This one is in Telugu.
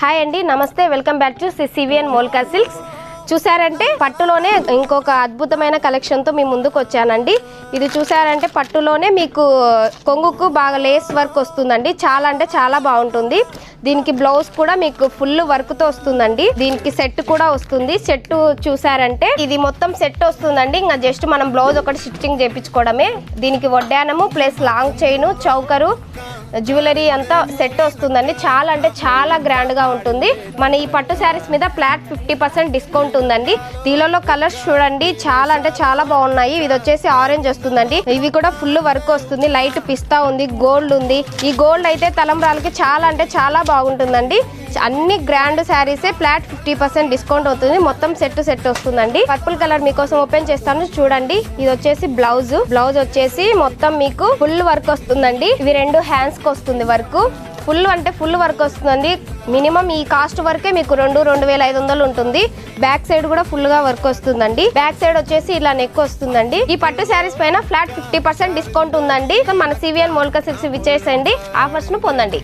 హాయ్ అండి, నమస్తే. Welcome back to CVN Molka silks. చూసారంటే పట్టులోనే ఇంకొక అద్భుతమైన కలెక్షన్తో మీ ముందుకు వచ్చానండి. ఇది చూసారంటే పట్టులోనే మీకు కొంగుకు బాగా లేస్ వర్క్ వస్తుందండి. చాలా అంటే చాలా బాగుంటుంది. దీనికి బ్లౌజ్ కూడా మీకు ఫుల్ వర్క్తో వస్తుందండి. దీనికి సెట్ కూడా వస్తుంది. సెట్ చూసారంటే ఇది మొత్తం సెట్ వస్తుందండి. ఇంకా జస్ట్ మనం బ్లౌజ్ ఒకటి స్టిచ్చింగ్ చేయించుకోవడమే. దీనికి వడ్డానము plus long chain, choker, jewellery అంతా సెట్ వస్తుందండి. చాలా అంటే చాలా గ్రాండ్గా ఉంటుంది. మన ఈ పట్టు శారీస్ మీద ఫ్లాట్ 50% డిస్కౌంట్ ఉందండి. దీనిలో కలర్స్ చూడండి, చాలా అంటే చాలా బాగున్నాయి. ఇది వచ్చేసి ఆరెంజ్ వస్తుందండి. ఇవి కూడా ఫుల్ వర్క్ వస్తుంది. లైట్ పిస్తా ఉంది, గోల్డ్ ఉంది. ఈ గోల్డ్ అయితే తలంబ్రాలకి చాలా అంటే చాలా బాగుంటుందండి. అన్ని గ్రాండ్ శారీసే ఫ్లాట్ 50% డిస్కౌంట్ అవుతుంది. మొత్తం సెట్ వస్తుందండి. పర్పుల్ కలర్ మీకోసం ఓపెన్ చేస్తాను చూడండి. ఇది వచ్చేసి బ్లౌజ్ వచ్చేసి మొత్తం మీకు ఫుల్ వర్క్ వస్తుందండి. ఇవి రెండు హ్యాండ్స్ కి వస్తుంది వర్క్. ఫుల్ అంటే ఫుల్ వర్క్ వస్తుందండి. మినిమం ఈ కాస్ట్ వరకే మీకు 2,500 ఉంటుంది. బ్యాక్ సైడ్ కూడా ఫుల్ గా వర్క్ వస్తుందండి. బ్యాక్ సైడ్ వచ్చేసి ఇలా నెక్ వస్తుందండి. ఈ పట్టు శారీస్ పైన ఫ్లాట్ 50% డిస్కౌంట్ ఉందండి. మన సివిఎన్ మోల్కా సిల్క్స్ విచ్చేసండి, ఆఫర్స్ ను పొందండి.